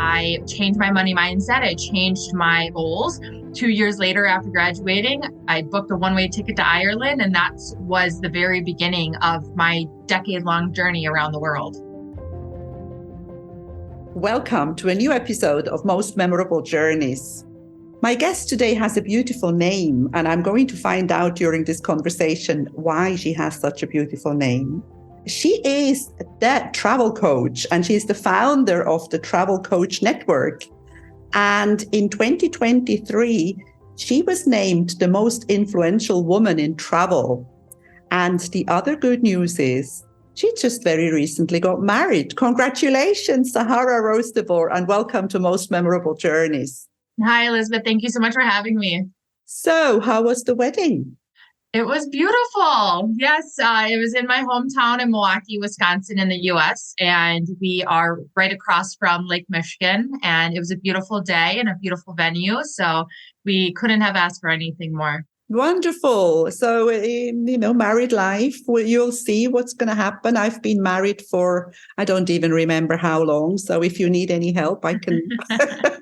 I changed my money mindset. I changed my goals. 2 years later, after graduating, I booked a one-way ticket to Ireland, and that was the very beginning of my decade-long journey around the world. Welcome to a new episode of Most Memorable Journeys. My guest today has a beautiful name, and I'm going to find out during this conversation why she has such a beautiful name. She is the travel coach, and she's the founder of the Travel Coach Network. And in 2023, she was named the most influential woman in travel. And the other good news is she just very recently got married. Congratulations, Sahara Rose De Vore, and welcome to Most Memorable Journeys. Hi, Elizabeth. Thank you so much for having me. So, how was the wedding? It was beautiful. Yes, it was in my hometown in Milwaukee, Wisconsin in the U.S., and we are right across from Lake Michigan, and it was a beautiful day and a beautiful venue, so we couldn't have asked for anything more. Wonderful. So, married life, you'll see what's going to happen. I've been married for, I don't even remember how long. So if you need any help, I can,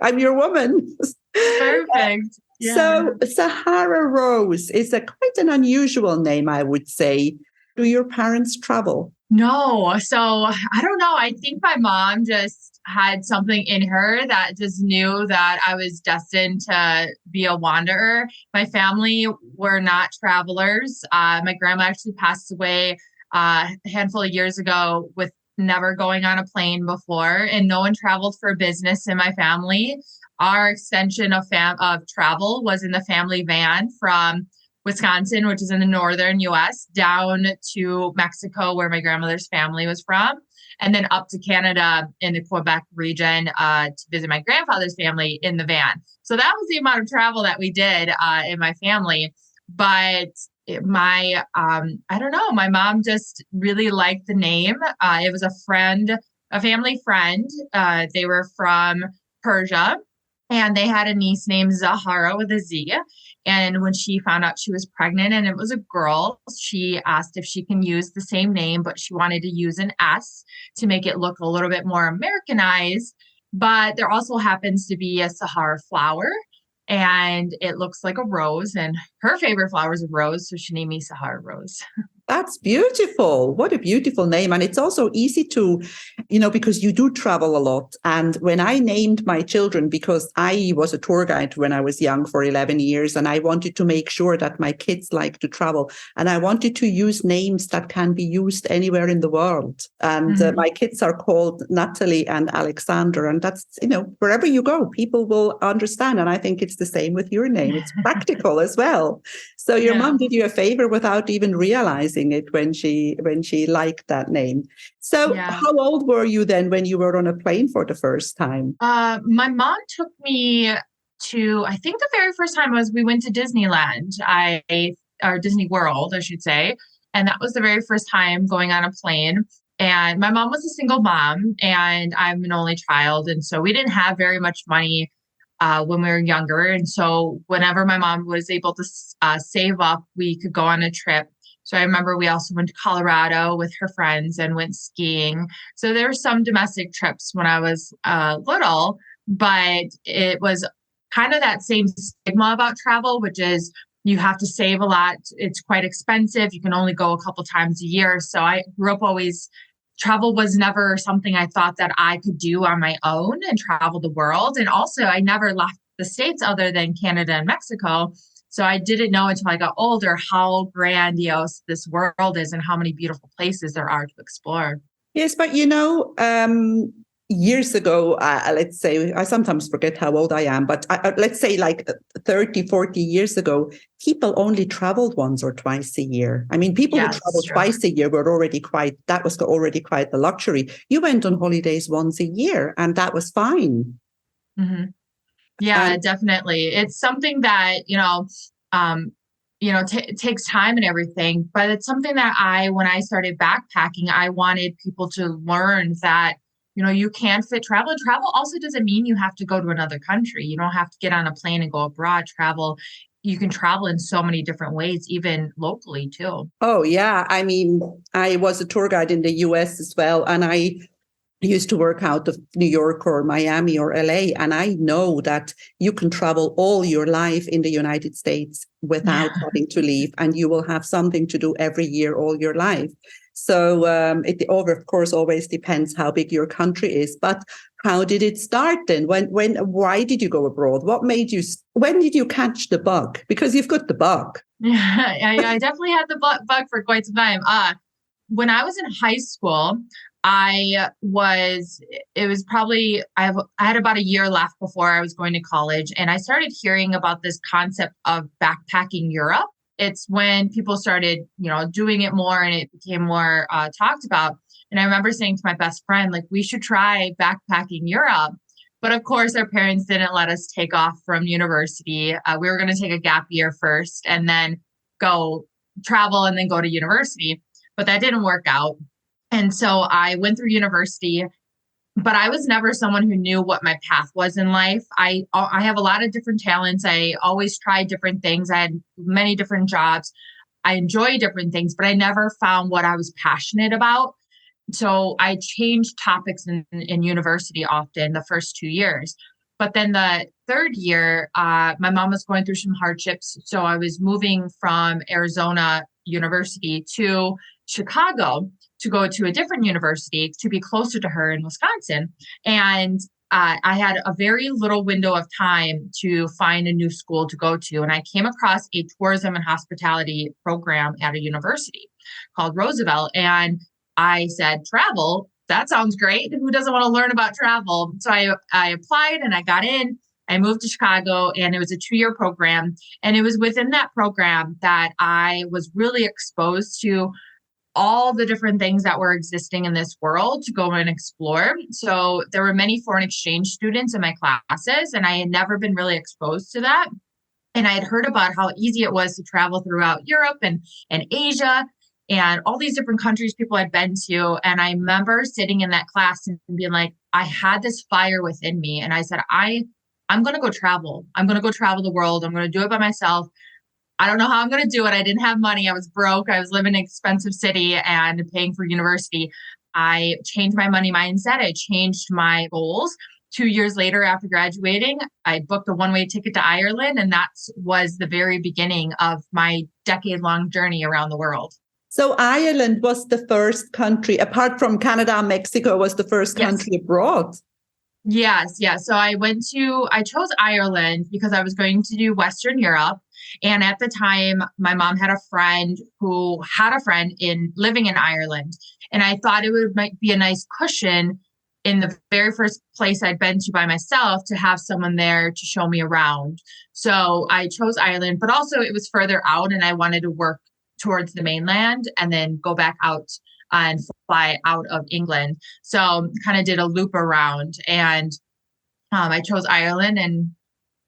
I'm your woman. Perfect. Yeah. So Sahara Rose is quite an unusual name, I would say. Do your parents travel? No. So I don't know. I think my mom just had something in her that just knew that I was destined to be a wanderer. My family were not travelers. My grandma actually passed away a handful of years ago with never going on a plane before, and no one traveled for business in my family. Our extension of travel was in the family van from Wisconsin, which is in the northern U.S., down to Mexico, where my grandmother's family was from, and then up to Canada in the Quebec region to visit my grandfather's family in the van. So that was the amount of travel that we did in my family. But I don't know, my mom just really liked the name. It was a family friend. They were from Persia. And they had a niece named Sahara with a Z. And when she found out she was pregnant and it was a girl, she asked if she can use the same name, but she wanted to use an S to make it look a little bit more Americanized. But there also happens to be a Sahara flower, and it looks like a rose. And her favorite flower is a rose, so she named me Sahara Rose. That's beautiful. What a beautiful name. And it's also easy to, because you do travel a lot. And when I named my children, because I was a tour guide when I was young for 11 years, and I wanted to make sure that my kids like to travel. And I wanted to use names that can be used anywhere in the world. And my kids are called Natalie and Alexander. And that's, wherever you go, people will understand. And I think it's the same with your name. It's practical as well. So your mom did you a favor without even realizing it when she liked that name. So how old were you then when you were on a plane for the first time? My mom took me to, I think the very first time we went to Disneyland, or Disney World, I should say. And that was the very first time going on a plane. And my mom was a single mom, and I'm an only child. And so we didn't have very much money when we were younger. And so whenever my mom was able to save up, we could go on a trip. So I remember we also went to Colorado with her friends and went skiing. So there were some domestic trips when I was little, but it was kind of that same stigma about travel, which is you have to save a lot. It's quite expensive. You can only go a couple times a year. So I grew up travel was never something I thought that I could do on my own and travel the world. And also I never left the States other than Canada and Mexico. So I didn't know until I got older how grandiose this world is and how many beautiful places there are to explore. Yes, but years ago, let's say, I sometimes forget how old I am, but let's say like 30, 40 years ago, people only traveled once or twice a year. I mean, people who traveled twice a year that was already quite the luxury. You went on holidays once a year and that was fine. Mm-hmm. Yeah, definitely. It's something that, it takes time and everything, but it's something that when I started backpacking, I wanted people to learn that, you can fit travel. Travel also doesn't mean you have to go to another country. You don't have to get on a plane and go abroad. You can travel in so many different ways, even locally too. Oh, yeah. I mean, I was a tour guide in the US as well. And used to work out of New York or Miami or LA. And I know that you can travel all your life in the United States without having to leave, and you will have something to do every year all your life. So it, of course, always depends how big your country is. But how did it start then? Why did you go abroad? When did you catch the bug? Because you've got the bug. Yeah, I definitely had the bug for quite some time. When I was in high school, I had about a year left before I was going to college, and I started hearing about this concept of backpacking Europe. It's when people started, doing it more, and it became more talked about. And I remember saying to my best friend, like, we should try backpacking Europe. But of course, our parents didn't let us take off from university. We were going to take a gap year first and then go travel and then go to university. But that didn't work out. And so I went through university, but I was never someone who knew what my path was in life. I have a lot of different talents. I always tried different things. I had many different jobs. I enjoy different things, but I never found what I was passionate about. So I changed topics in university often the first 2 years. But then the third year, my mom was going through some hardships. So I was moving from Arizona University to Chicago to go to a different university to be closer to her in Wisconsin. And I had a very little window of time to find a new school to go to. And I came across a tourism and hospitality program at a university called Roosevelt. And I said, travel, that sounds great. Who doesn't want to learn about travel? So I applied and I got in. I moved to Chicago, and it was a 2-year program. And it was within that program that I was really exposed to all the different things that were existing in this world to go and explore. So there were many foreign exchange students in my classes, and I had never been really exposed to that. And I had heard about how easy it was to travel throughout Europe and Asia and all these different countries people had been to. And I remember sitting in that class and being like, I had this fire within me. And I said, I'm going to go travel. I'm going to go travel the world. I'm going to do it by myself. I don't know how I'm going to do it. I didn't have money. I was broke. I was living in an expensive city and paying for university. I changed my money mindset. I changed my goals. 2 years later, after graduating, I booked a one-way ticket to Ireland. And that was the very beginning of my decade-long journey around the world. So Ireland was the first country, apart from Canada and Mexico, was the first country abroad. Yes. So I chose Ireland because I was going to do Western Europe. And at the time, my mom had a friend who had a friend living in Ireland. And I thought might be a nice cushion in the very first place I'd been to by myself to have someone there to show me around. So I chose Ireland, but also it was further out and I wanted to work towards the mainland and then go back out and fly out of England. So kind of did a loop around, and I chose Ireland, and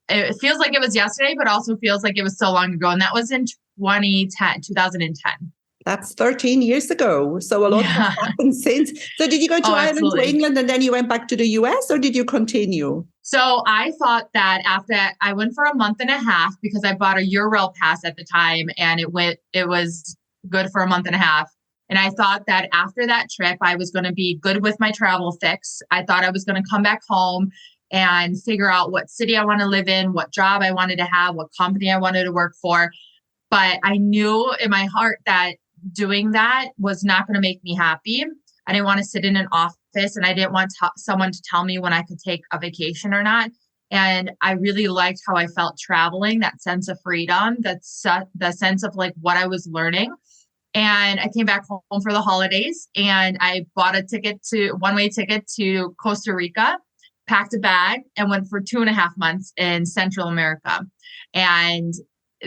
it feels like it was yesterday, but also feels like it was so long ago. And that was in 2010. That's 13 years ago. So a lot has happened since. So did you go to Ireland, absolutely. to England, and then you went back to the US, or did you continue? So I thought that after I went for a month and a half because I bought a Eurail pass at the time, and it was good for a month and a half. And I thought that after that trip, I was going to be good with my travel fix. I thought I was going to come back home and figure out what city I want to live in, what job I wanted to have, what company I wanted to work for. But I knew in my heart that doing that was not going to make me happy. I didn't want to sit in an office, and I didn't want someone to tell me when I could take a vacation or not. And I really liked how I felt traveling, that sense of freedom, the sense of like what I was learning. And I came back home for the holidays, and I bought a one-way ticket to Costa Rica, packed a bag, and went for 2.5 months in Central America. And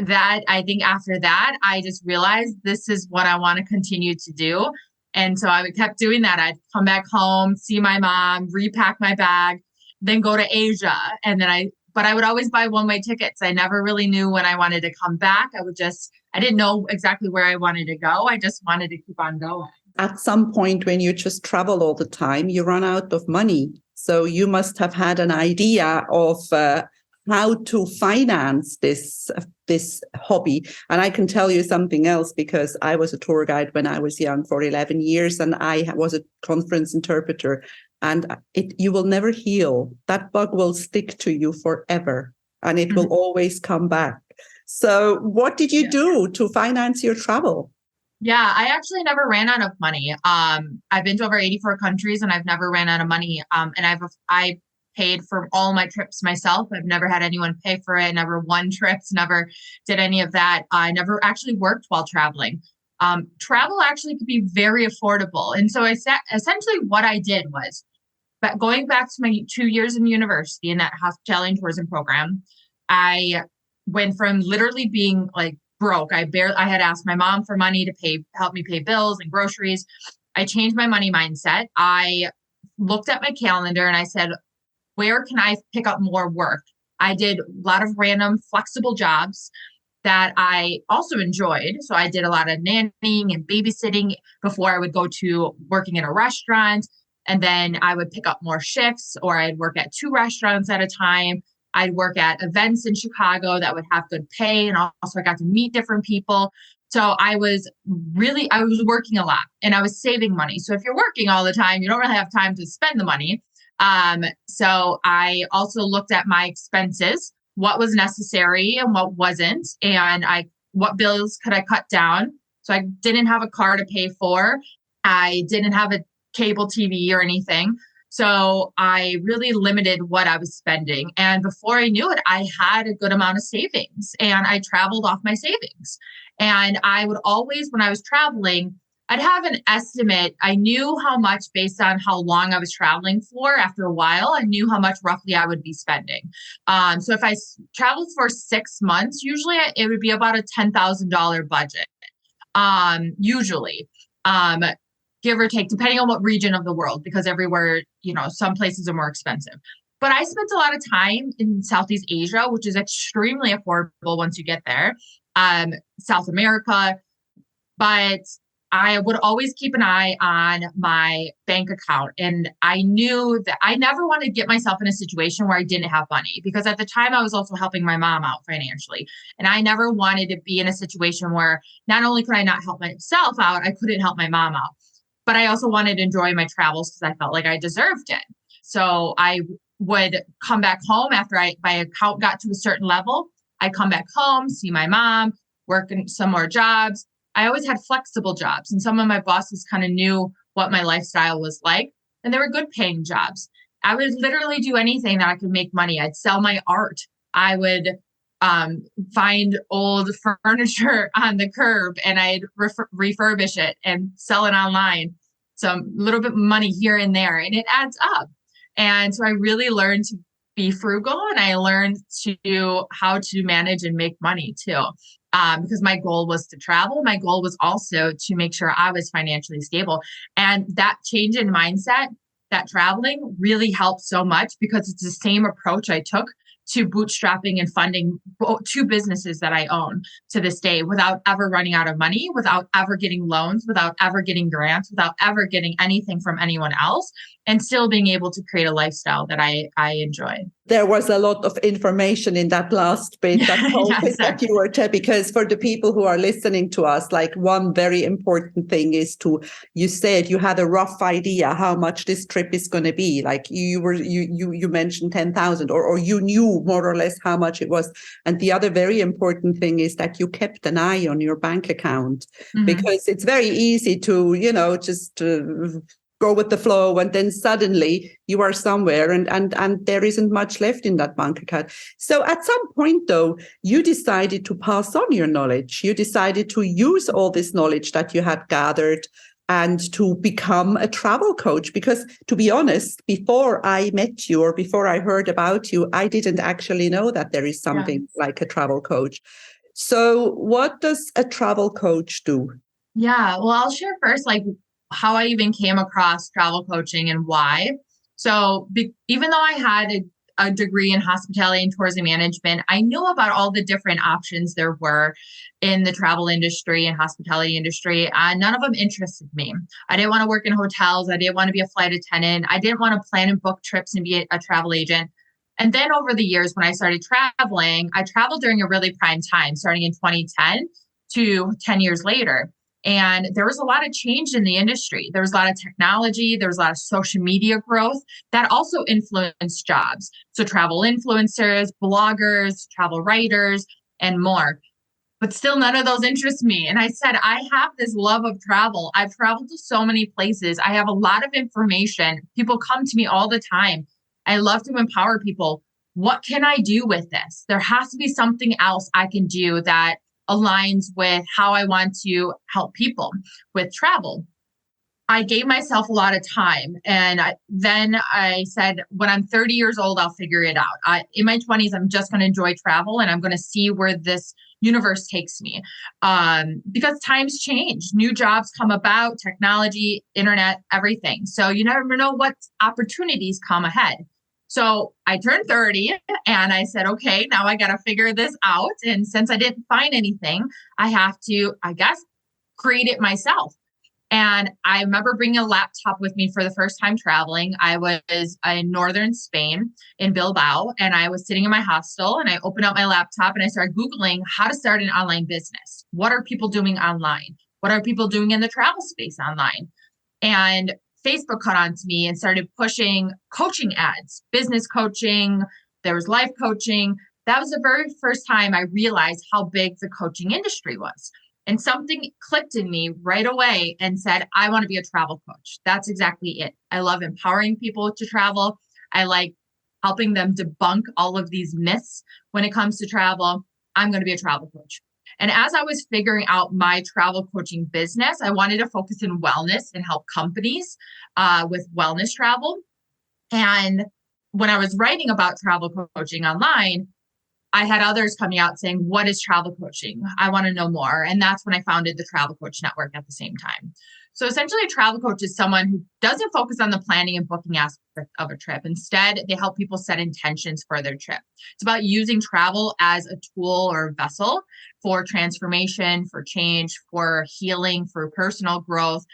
that, I think after that, I just realized this is what I want to continue to do. And so I kept doing that. I'd come back home, see my mom, repack my bag, then go to Asia. And then but I would always buy one-way tickets. I never really knew when I wanted to come back. I didn't know exactly where I wanted to go. I just wanted to keep on going. At some point, when you just travel all the time, you run out of money. So you must have had an idea of how to finance this hobby. And I can tell you something else, because I was a tour guide when I was young for 11 years, and I was a conference interpreter. and you will never heal. That bug will stick to you forever, and it will Mhm. always come back. So what did you Yeah. do to finance your travel? Yeah, I actually never ran out of money. I've been to over 84 countries and I've never ran out of money. And I paid for all my trips myself. I've never had anyone pay for it, never won trips, never did any of that. I never actually worked while traveling. Travel actually could be very affordable. And so essentially what I did was, but going back to my 2 years in university in that hospitality and tourism program, I went from literally being like broke. I had asked my mom for money to help me pay bills and groceries. I changed my money mindset. I looked at my calendar and I said, where can I pick up more work? I did a lot of random flexible jobs that I also enjoyed. So I did a lot of nannying and babysitting before I would go to working in a restaurant. And then I would pick up more shifts, or I'd work at 2 restaurants at a time. I'd work at events in Chicago that would have good pay. And also I got to meet different people. So I was working a lot and I was saving money. So if you're working all the time, you don't really have time to spend the money. So I also looked at my expenses, what was necessary and what wasn't, and what bills could I cut down. So I didn't have a car to pay for. I didn't have a cable TV or anything. So I really limited what I was spending. And before I knew it, I had a good amount of savings and I traveled off my savings. And I would always, when I was traveling, I'd have an estimate. I knew how much based on how long I was traveling for. After a while, I knew how much roughly I would be spending. So if I traveled for 6 months, usually it would be about a $10,000 budget. Usually, give or take, depending on what region of the world, because everywhere, some places are more expensive. But I spent a lot of time in Southeast Asia, which is extremely affordable once you get there. South America, but I would always keep an eye on my bank account. And I knew that I never wanted to get myself in a situation where I didn't have money, because at the time I was also helping my mom out financially. And I never wanted to be in a situation where not only could I not help myself out, I couldn't help my mom out. But I also wanted to enjoy my travels because I felt like I deserved it. So I would come back home after my account got to a certain level. I'd come back home, see my mom, work in some more jobs. I always had flexible jobs, and some of my bosses kind of knew what my lifestyle was like, and they were good paying jobs. I would literally do anything that I could make money. I'd sell my art. I would find old furniture on the curb and I'd refurbish it and sell it online. Some little bit of money here and there, and it adds up. And so I really learned to be frugal, and I learned how to manage and make money too. Because my goal was to travel. My goal was also to make sure I was financially stable. And that change in mindset, that traveling really helped so much, because it's the same approach I took to bootstrapping and funding 2 businesses that I own to this day, without ever running out of money, without ever getting loans, without ever getting grants, without ever getting anything from anyone else, and still being able to create a lifestyle that I enjoy. There was a lot of information in that last bit, that whole Yes, bit that you were telling, because for the people who are listening to us, like, one very important thing is you said you had a rough idea how much this trip is going to be. Like you mentioned 10,000, or you knew more or less how much it was. And the other very important thing is that you kept an eye on your bank account, because it's very easy to, just go with the flow, and then suddenly you are somewhere and there isn't much left in that bank account. So at some point, though, you decided to pass on your knowledge. You decided to use all this knowledge that you had gathered and to become a travel coach. Because, to be honest, before I met you or before I heard about you, I didn't actually know that there is something like a travel coach. So what does a travel coach do? Yeah, well, I'll share first, how I even came across travel coaching and why. So even though I had a degree in hospitality and tourism management, I knew about all the different options there were in the travel industry and hospitality industry. None of them interested me. I didn't want to work in hotels. I didn't want to be a flight attendant. I didn't want to plan and book trips and be a travel agent. And then over the years, when I started traveling, I traveled during a really prime time, starting in 2010 to 10 years later. And there was a lot of change in the industry. There was a lot of technology. There was a lot of social media growth that also influenced jobs. So travel influencers, bloggers, travel writers, and more. But still, none of those interest me. And I said, I have this love of travel. I've traveled to so many places. I have a lot of information. People come to me all the time. I love to empower people. What can I do with this? There has to be something else I can do that aligns with how I want to help people with travel. I gave myself a lot of time. And then I said, when I'm 30 years old, I'll figure it out. In my 20s, I'm just going to enjoy travel and I'm going to see where this universe takes me. Because times change, new jobs come about, technology, internet, everything. So you never know what opportunities come ahead. So I turned 30 and I said, okay, now I got to figure this out. And since I didn't find anything, I have to, I guess, create it myself. And I remember bringing a laptop with me for the first time traveling. I was in northern Spain in Bilbao, and I was sitting in my hostel and I opened up my laptop and I started Googling how to start an online business. What are people doing online? What are people doing in the travel space online? And Facebook caught on to me and started pushing coaching ads, business coaching. There was life coaching. That was the very first time I realized how big the coaching industry was. And something clicked in me right away and said, I want to be a travel coach. That's exactly it. I love empowering people to travel. I like helping them debunk all of these myths when it comes to travel. I'm going to be a travel coach. And as I was figuring out my travel coaching business, I wanted to focus in wellness and help companies with wellness travel. And when I was writing about travel coaching online, I had others coming out saying, what is travel coaching? I want to know more. And that's when I founded the Travel Coach Network at the same time. So essentially, a travel coach is someone who doesn't focus on the planning and booking aspect of a trip. Instead, they help people set intentions for their trip. It's about using travel as a tool or vessel for transformation, for change, for healing, for personal growth.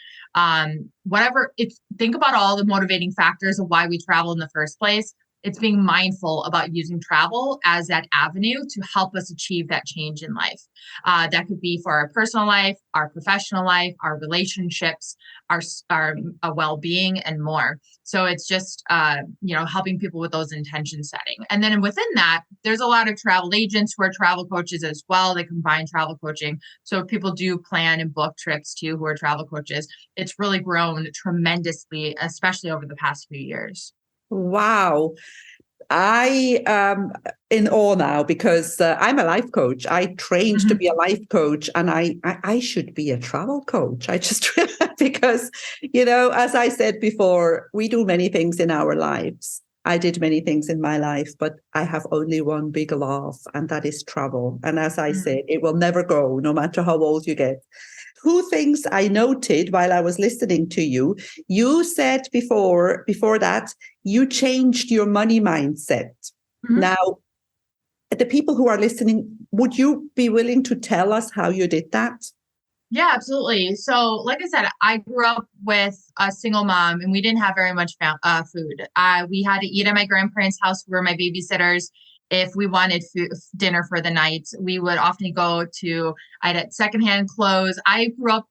Whatever. Think about all the motivating factors of why we travel in the first place. It's being mindful about using travel as that avenue to help us achieve that change in life. That could be for our personal life, our professional life, our relationships, our well-being, and more. So it's just, helping people with those intention setting. And then within that, there's a lot of travel agents who are travel coaches as well. They combine travel coaching. So people do plan and book trips too, who are travel coaches. It's really grown tremendously, especially over the past few years. Wow. I am in awe now because I'm a life coach. I trained to be a life coach, and I should be a travel coach. I just, because, as I said before, we do many things in our lives. I did many things in my life, but I have only one big love, and that is travel. And as I said, it will never go, no matter how old you get. Two things I noted while I was listening to you. You said before that you changed your money mindset. Now, the people who are listening, would you be willing to tell us how you did that? Yeah, absolutely. So, like I said, I grew up with a single mom, and we didn't have very much food. We had to eat at my grandparents' house, who were my babysitters. If we wanted dinner for the night, we would often go to, I'd had secondhand clothes. I grew up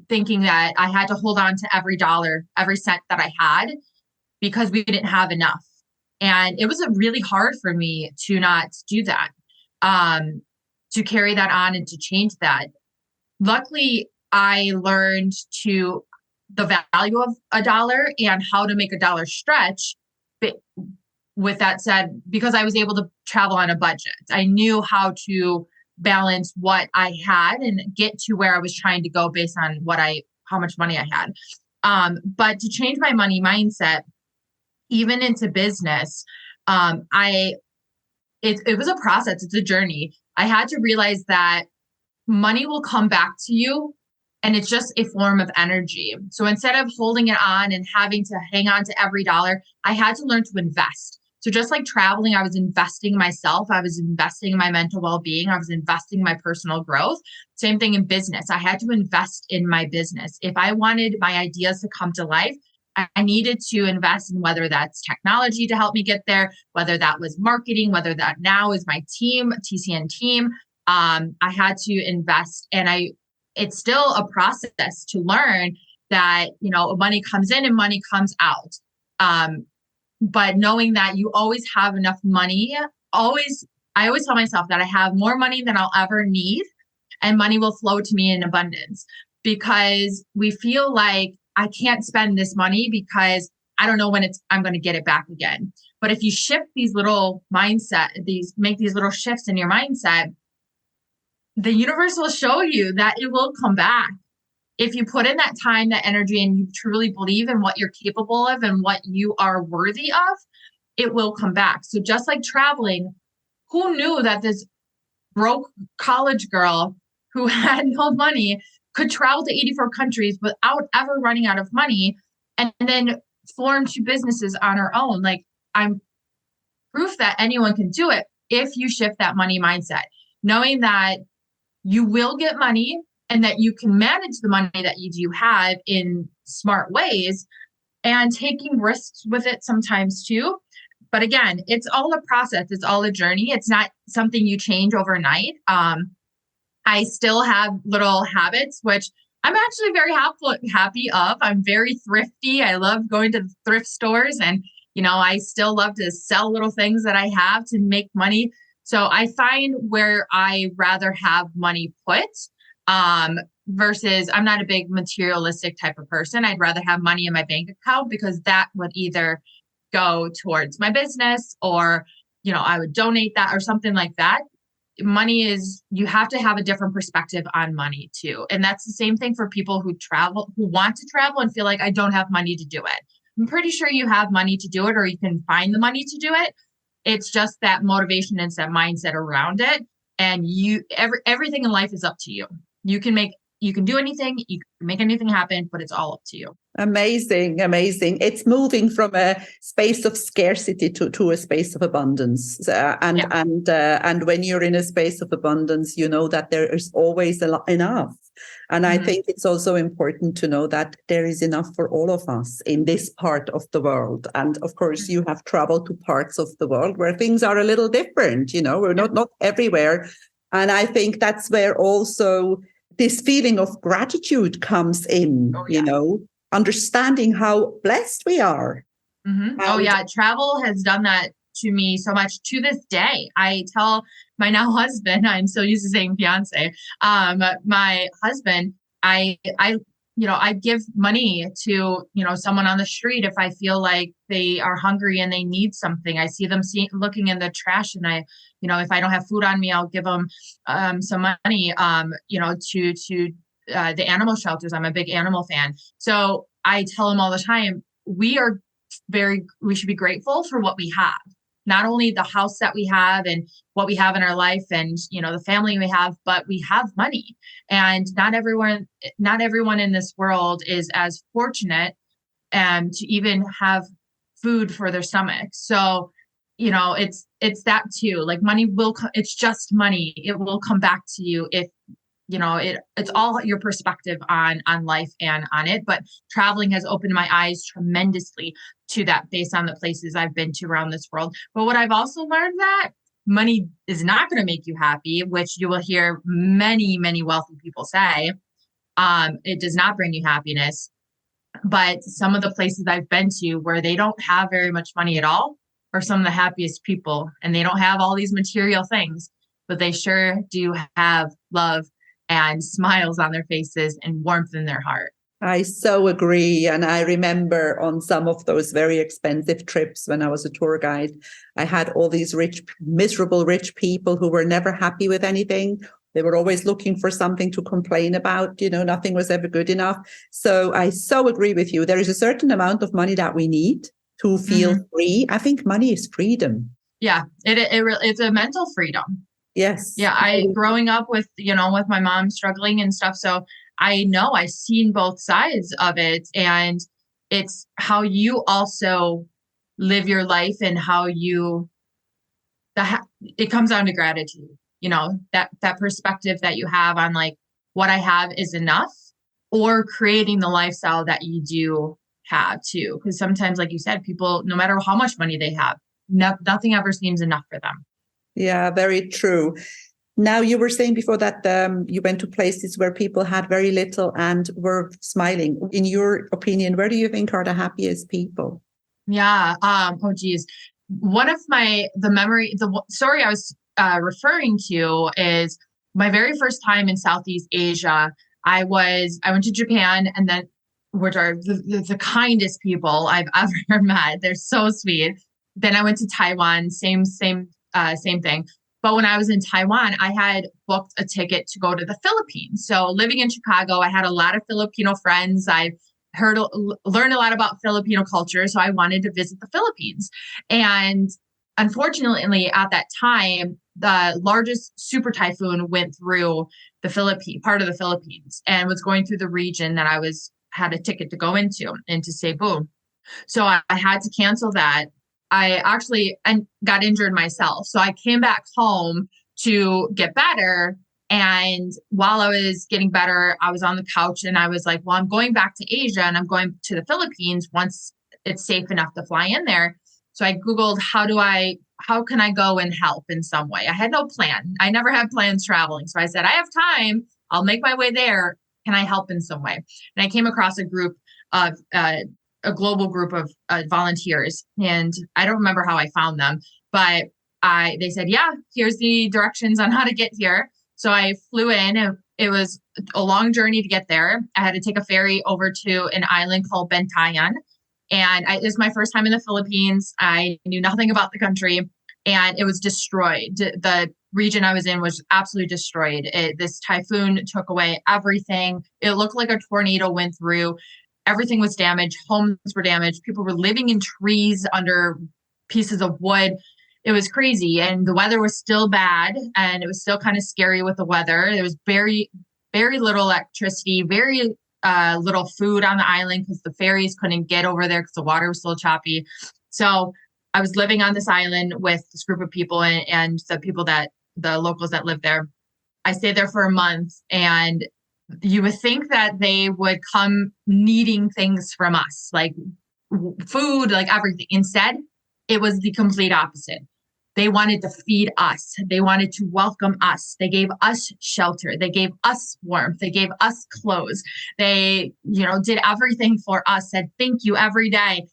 thinking that I had to hold on to every dollar, every cent that I had, because we didn't have enough. And it was really hard for me to not do that, to carry that on and to change that. Luckily, I learned the value of a dollar and how to make a dollar stretch. But with that said, because I was able to travel on a budget, I knew how to balance what I had and get to where I was trying to go based on how much money I had. But to change my money mindset, even into business, it was a process. It's a journey. I had to realize that money will come back to you, and it's just a form of energy. So instead of holding it on and having to hang on to every dollar, I had to learn to invest. So just like traveling, I was investing in myself. I was investing in my mental well-being. I was investing in my personal growth. Same thing in business. I had to invest in my business. If I wanted my ideas to come to life, I needed to invest in whether that's technology to help me get there, whether that was marketing, whether that now is my team, TCN team. I had to invest, and I it's still a process to learn that, money comes in and money comes out. But knowing that you always have enough money, I always tell myself that I have more money than I'll ever need, and money will flow to me in abundance, because we feel like I can't spend this money because I don't know when I'm going to get it back again. But if you shift these little make these little shifts in your mindset, the universe will show you that it will come back. If you put in that time, that energy, and you truly believe in what you're capable of and what you are worthy of, it will come back. So just like traveling, who knew that this broke college girl who had no money could travel to 84 countries without ever running out of money, and then form 2 businesses on her own? Like, I'm proof that anyone can do it if you shift that money mindset, knowing that you will get money and that you can manage the money that you do have in smart ways, and taking risks with it sometimes too. But again, it's all a process. It's all a journey. It's not something you change overnight. I still have little habits, which I'm actually very happy of. I'm very thrifty. I love going to thrift stores, and, I still love to sell little things that I have to make money. So I find where I rather have money put, versus, I'm not a big materialistic type of person. I'd rather have money in my bank account, because that would either go towards my business, or, I would donate that or something like that. You have to have a different perspective on money too. And that's the same thing for people who want to travel and feel like, I don't have money to do it. I'm pretty sure you have money to do it, or you can find the money to do it. It's just that motivation and that mindset around it. And everything in life is up to you. You can do anything, you can make anything happen, but it's all up to you. Amazing, amazing. It's moving from a space of scarcity to a space of abundance. And when you're in a space of abundance, you know that there is always enough. And I think it's also important to know that there is enough for all of us in this part of the world. And of course, you have traveled to parts of the world where things are a little different. We're not everywhere. And I think that's where also this feeling of gratitude comes in, understanding how blessed we are. Mm-hmm. Travel has done that to me so much. To this day, I tell my now husband, I'm so used to saying fiance, my husband, I give money to, someone on the street if I feel like they are hungry and they need something. I see them looking in the trash, and if I don't have food on me, I'll give them some money, to the animal shelters. I'm a big animal fan. So I tell them all the time, we should be grateful for what we have. Not only the house that we have and what we have in our life and, the family we have, but we have money. And not everyone in this world is as fortunate to even have food for their stomach. So, it's that too. Like, money it's just money. It will come back to you if, it's all your perspective on life and on it. But traveling has opened my eyes tremendously to that, based on the places I've been to around this world. But what I've also learned, that money is not going to make you happy, which you will hear many, many wealthy people say. It does not bring you happiness. But some of the places I've been to where they don't have very much money at all are some of the happiest people, and they don't have all these material things, but they sure do have love and smiles on their faces and warmth in their heart. I so agree. And I remember on some of those very expensive trips when I was a tour guide, I had all these miserable rich people who were never happy with anything. They were always looking for something to complain about. Nothing was ever good enough. So I so agree with you. There is a certain amount of money that we need to feel free. I think money is freedom. Yeah, it's a mental freedom. Yes. Yeah, growing up with my mom struggling and stuff. So I know I've seen both sides of it, and it's how you also live your life and how it comes down to gratitude, that perspective that you have on, like, what I have is enough, or creating the lifestyle that you do have too. Because sometimes, like you said, people, no matter how much money they have, nothing ever seems enough for them. Yeah, very true. Now, you were saying before that you went to places where people had very little and were smiling. In your opinion, where do you think are the happiest people? Yeah. Oh, geez. One of the story I was referring to is my very first time in Southeast Asia. I went to Japan, and then, which are the kindest people I've ever met. They're so sweet. Then I went to Taiwan, same thing. But when I was in Taiwan, I had booked a ticket to go to the Philippines. So living in Chicago, I had a lot of Filipino friends. I learned a lot about Filipino culture. So I wanted to visit the Philippines. And unfortunately, at that time, the largest super typhoon went through part of the Philippines, and was going through the region that had a ticket to go into Cebu. So I had to cancel that. I actually got injured myself. So I came back home to get better. And while I was getting better, I was on the couch and I was like, well, I'm going back to Asia and I'm going to the Philippines once it's safe enough to fly in there. So I Googled, how can I go and help in some way? I had no plan. I never had plans traveling. So I said, I have time. I'll make my way there. Can I help in some way? And I came across a global group of volunteers, and I don't remember how I found them, but they said, yeah, here's the directions on how to get here. So I flew in, and it was a long journey to get there. I had to take a ferry over to an island called Bantayan. And it was my first time in the Philippines. I knew nothing about the country, and it was destroyed. The region I was in was absolutely destroyed. This typhoon took away everything. It looked like a tornado went through. Everything was damaged. Homes were damaged. People were living in trees under pieces of wood. It was crazy. And the weather was still bad. And it was still kind of scary with the weather. There was very, very little electricity, very little food on the island because the ferries couldn't get over there because the water was still choppy. So I was living on this island with this group of people and the locals that lived there. I stayed there for a month, and you would think that they would come needing things from us, like food, like everything. Instead, it was the complete opposite. They wanted to feed us. They wanted to welcome us. They gave us shelter. They gave us warmth. They gave us clothes. They, did everything for us, said thank you every day.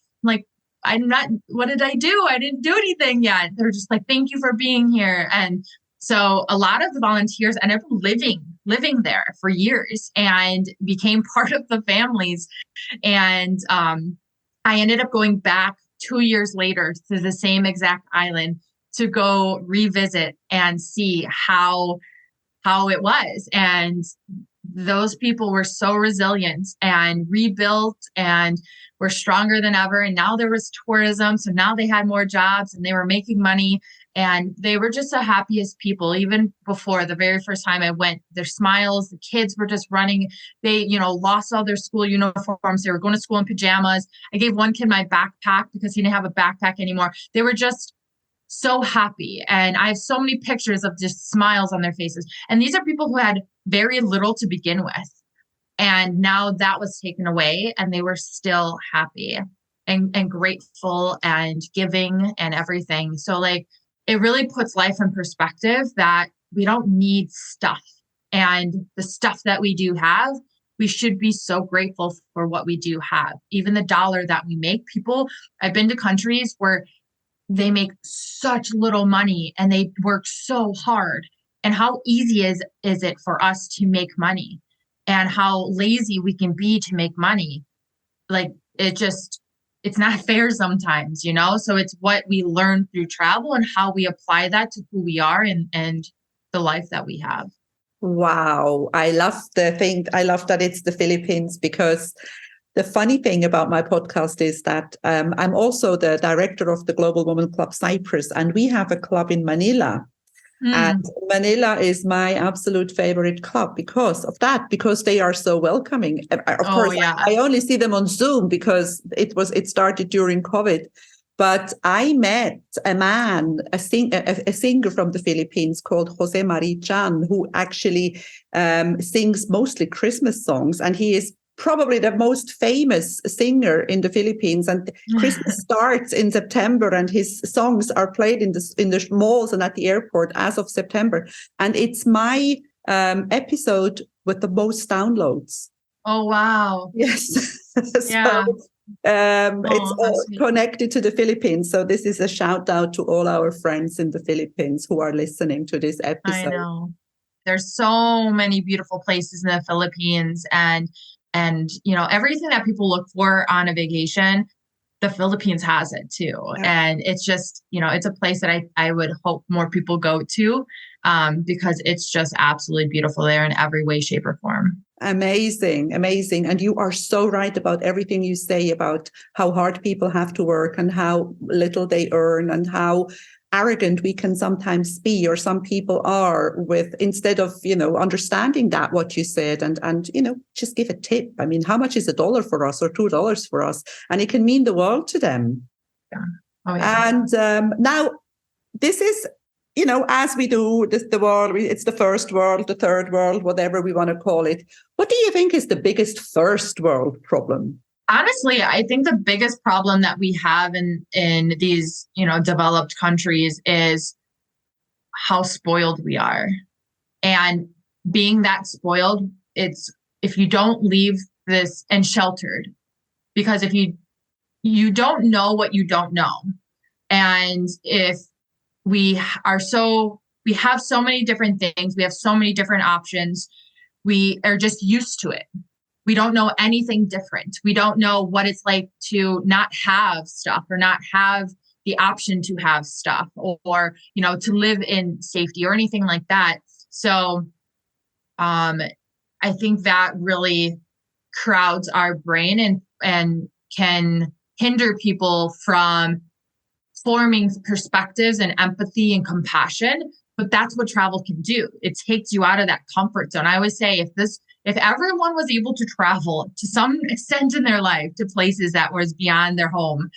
I'm like, what did I do? I didn't do anything yet. They're just like, thank you for being here. And so a lot of the volunteers ended up living there for years and became part of the families. And I ended up going back 2 years later to the same exact island to go revisit and see how it was. And those people were so resilient and rebuilt and were stronger than ever. And now there was tourism. So now they had more jobs and they were making money. And they were just the happiest people. Even before the very first time I went, their smiles, the kids were just running. They, lost all their school uniforms. They were going to school in pajamas. I gave one kid my backpack because he didn't have a backpack anymore. They were just so happy. And I have so many pictures of just smiles on their faces. And these are people who had very little to begin with. And now that was taken away and they were still happy and grateful and giving and everything. So it really puts life in perspective that we don't need stuff. And the stuff that we do have, we should be so grateful for what we do have. Even the dollar that we make, I've been to countries where they make such little money and they work so hard. And how easy is it for us to make money and how lazy we can be to make money? It's not fair sometimes, So it's what we learn through travel and how we apply that to who we are and the life that we have. Wow. I love that it's the Philippines, because the funny thing about my podcast is that I'm also the director of the Global Women Club Cyprus, and we have a club in Manila. And Manila is my absolute favorite club because of that, because they are so welcoming. Of course, yeah. I only see them on Zoom because it started during COVID. But I met a man, a singer from the Philippines called Jose Marichan, who actually sings mostly Christmas songs. And he is probably the most famous singer in the Philippines. And Christmas starts in September, and his songs are played in the malls and at the airport as of September. And it's my episode with the most downloads. Oh, wow. Yes. Yeah. So it's Oh, all that's sweet. connected to the Philippines. So this is a shout out to all our friends in the Philippines who are listening to this I episode. know. There's so many beautiful places in the Philippines, and everything that people look for on a vacation, the Philippines has it too. Yeah. And it's just, it's a place that I would hope more people go to, because it's just absolutely beautiful there in every way, shape, or form. Amazing, amazing. And you are so right about everything you say about how hard people have to work and how little they earn and how arrogant we can sometimes be, or some people are, with, instead of, understanding that what you said and just give a tip. I mean, how much is $1 for us or $2 for us? And it can mean the world to them. Yeah. Oh, yeah. And now this is, as we do the world, it's the first world, the third world, whatever we want to call it. What do you think is the biggest first world problem? Honestly, I think the biggest problem that we have in these, developed countries is how spoiled we are. And being that spoiled, it's, if you don't leave this, and sheltered, because if you don't know what you don't know. And if we have so many different things, we have so many different options, we are just used to it. We don't know anything different. We don't know what it's like to not have stuff, or not have the option to have stuff, or to live in safety or anything like that. So I think that really crowds our brain and can hinder people from forming perspectives and empathy and compassion. But that's what travel can do. It takes you out of that comfort zone. I always say, if everyone was able to travel to some extent in their life to places that was beyond their home,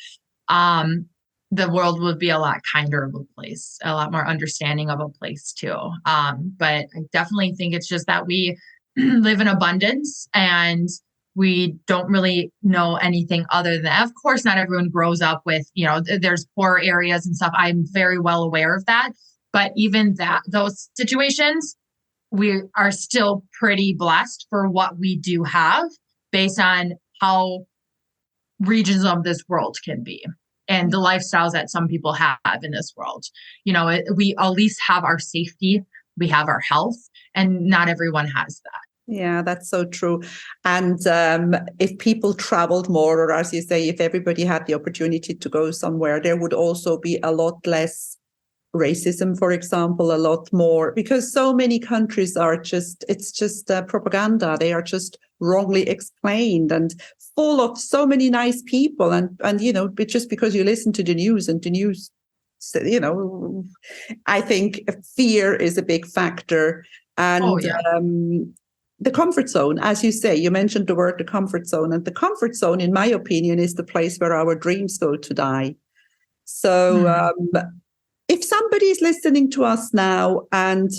the world would be a lot kinder of a place, a lot more understanding of a place too. But I definitely think it's just that we live in abundance, and we don't really know anything other than that. Of course, not everyone grows up with, there's poor areas and stuff. I'm very well aware of that. But even those situations, we are still pretty blessed for what we do have, based on how regions of this world can be and the lifestyles that some people have in this world. We at least have our safety, we have our health, and not everyone has that. Yeah, that's so true. And if people traveled more, or as you say, if everybody had the opportunity to go somewhere, there would also be a lot less racism, for example, a lot more, because so many countries are it's just propaganda. They are just wrongly explained and full of so many nice people. And just because you listen to the news, and the news, I think fear is a big factor. And Oh, yeah. The comfort zone, as you say, you mentioned the word, the comfort zone. And the comfort zone, in my opinion, is the place where our dreams go to die. So if somebody is listening to us now and,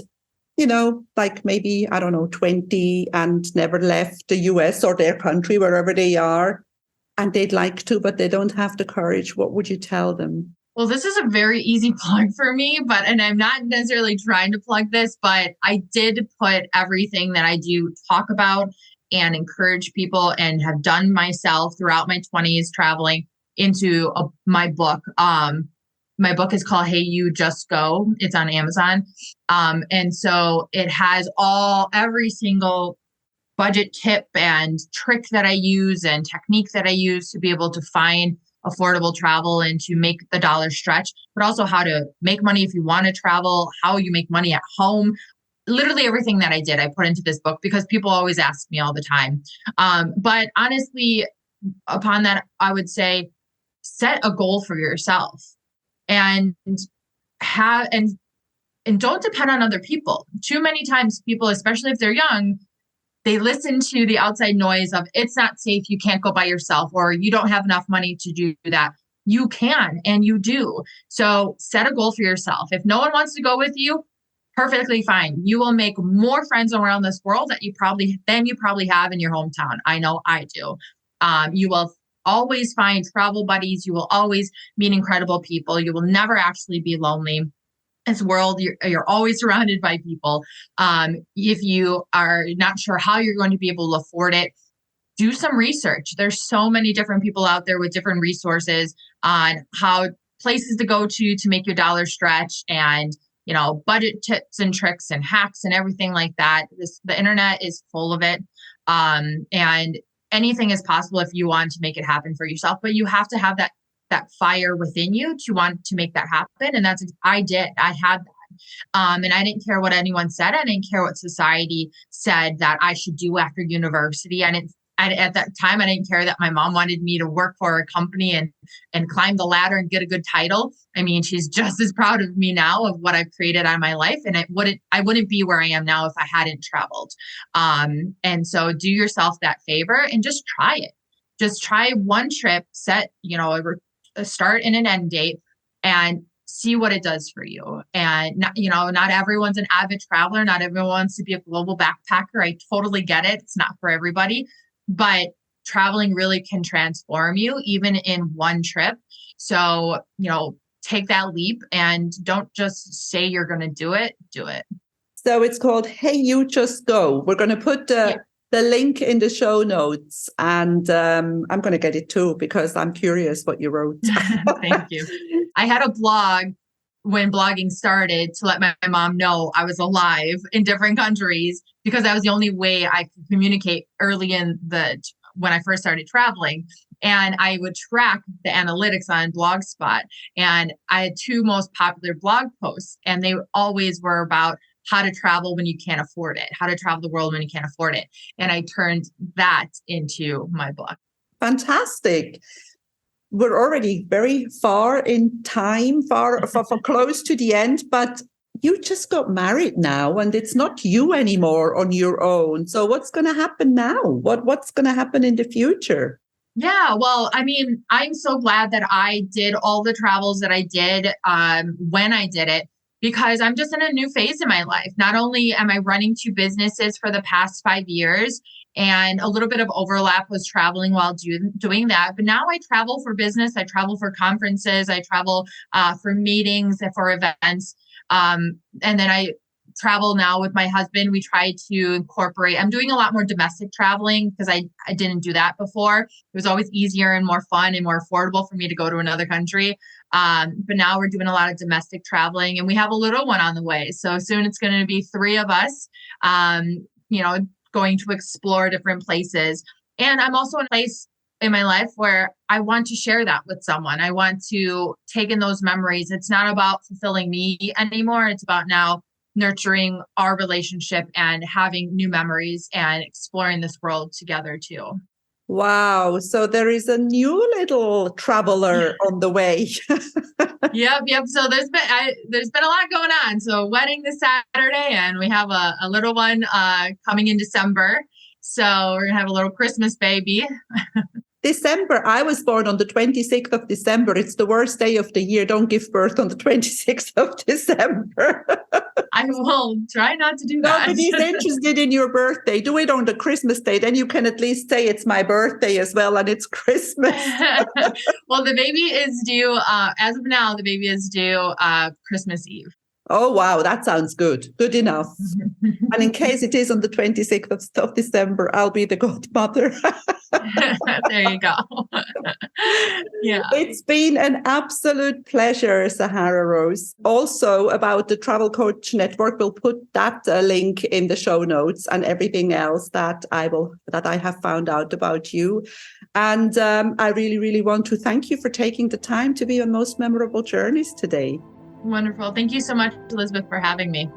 like maybe, I don't know, 20 and never left the US or their country, wherever they are, and they'd like to, but they don't have the courage, what would you tell them? Well, this is a very easy plug for me, and I'm not necessarily trying to plug this, but I did put everything that I do talk about and encourage people and have done myself throughout my 20s traveling into my book. My book is called Hey, You Just Go. It's on Amazon. And so it has every single budget tip and trick that I use and technique that I use to be able to find affordable travel and to make the dollar stretch, but also how to make money if you want to travel, how you make money at home. Literally everything that I did, I put into this book, because people always ask me all the time. But honestly, upon that, I would say, set a goal for yourself, and don't depend on other people. Too many times people, especially if they're young, they listen to the outside noise of it's not safe, you can't go by yourself, or you don't have enough money to do that. You can, and you do. So set a goal for yourself. If no one wants to go with you, Perfectly fine. You will make more friends around this world that you probably have in your hometown. I know I do. You will always find travel buddies. You will always meet incredible people. You will never actually be lonely. This world, you're always surrounded by people. If you are not sure how you're going to be able to afford it, do some research. There's so many different people out there with different resources on how places to go to make your dollar stretch, and budget tips and tricks and hacks and everything like that. The internet is full of it. And anything is possible if you want to make it happen for yourself, but you have to have that fire within you to want to make that happen. And I had that. And I didn't care what anyone said. I didn't care what society said that I should do after university. At that time, I didn't care that my mom wanted me to work for a company and climb the ladder and get a good title. I mean, she's just as proud of me now of what I've created on my life. And I wouldn't be where I am now if I hadn't traveled. And so do yourself that favor and just try it. Just try one trip, set, a start and an end date, and see what it does for you. And not everyone's an avid traveler. Not everyone wants to be a global backpacker. I totally get it. It's not for everybody, but traveling really can transform you even in one trip. So, take that leap and don't just say you're going to do it. So it's called Hey, You Just Go. We're going to put the link in the show notes, and I'm going to get it too because I'm curious what you wrote. Thank you. I had a blog when blogging started to let my mom know I was alive in different countries, because that was the only way I could communicate early when I first started traveling. And I would track the analytics on Blogspot. And I had 2 most popular blog posts, and they always were about how to travel when you can't afford it, how to travel the world when you can't afford it. And I turned that into my blog. Fantastic. We're already very far in time, far close to the end, but you just got married now, and it's not you anymore on your own. So what's going to happen now? What's going to happen in the future? Yeah, well, I mean, I'm so glad that I did all the travels that I did when I did it, because I'm just in a new phase in my life. Not only am I running 2 businesses for the past 5 years, and a little bit of overlap was traveling while doing that, but now I travel for business. I travel for conferences. I travel for meetings and for events. And then I travel now with my husband. We try to incorporate, I'm doing a lot more domestic traveling because I didn't do that before. It was always easier and more fun and more affordable for me to go to another country. But now we're doing a lot of domestic traveling, and we have a little one on the way. So soon it's going to be 3 of us, going to explore different places. And I'm also in a place in my life where I want to share that with someone. I want to take in those memories. It's not about fulfilling me anymore. It's about now nurturing our relationship and having new memories and exploring this world together too. Wow. So there is a new little traveler on the way. Yep. So there's been a lot going on. So wedding this Saturday, and we have a little one coming in December. So we're gonna have a little Christmas baby. December. I was born on the 26th of December. It's the worst day of the year. Don't give birth on the 26th of December. I will try not to do that. Nobody's interested in your birthday. Do it on the Christmas day. Then you can at least say it's my birthday as well, and it's Christmas. Well, the baby is due, as of now, the baby is due Christmas Eve. Oh, wow. That sounds good. Good enough. And in case it is on the 26th of December, I'll be the godmother. There you go. Yeah. It's been an absolute pleasure, Sahara Rose. Also about the Travel Coach Network, we'll put that link in the show notes, and everything else that I have found out about you. And I really, really want to thank you for taking the time to be on Most Memorable Journeys today. Wonderful. Thank you so much, Elizabeth, for having me.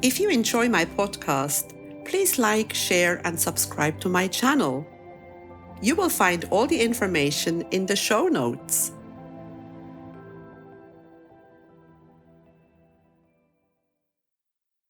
If you enjoy my podcast, please like, share, and subscribe to my channel. You will find all the information in the show notes.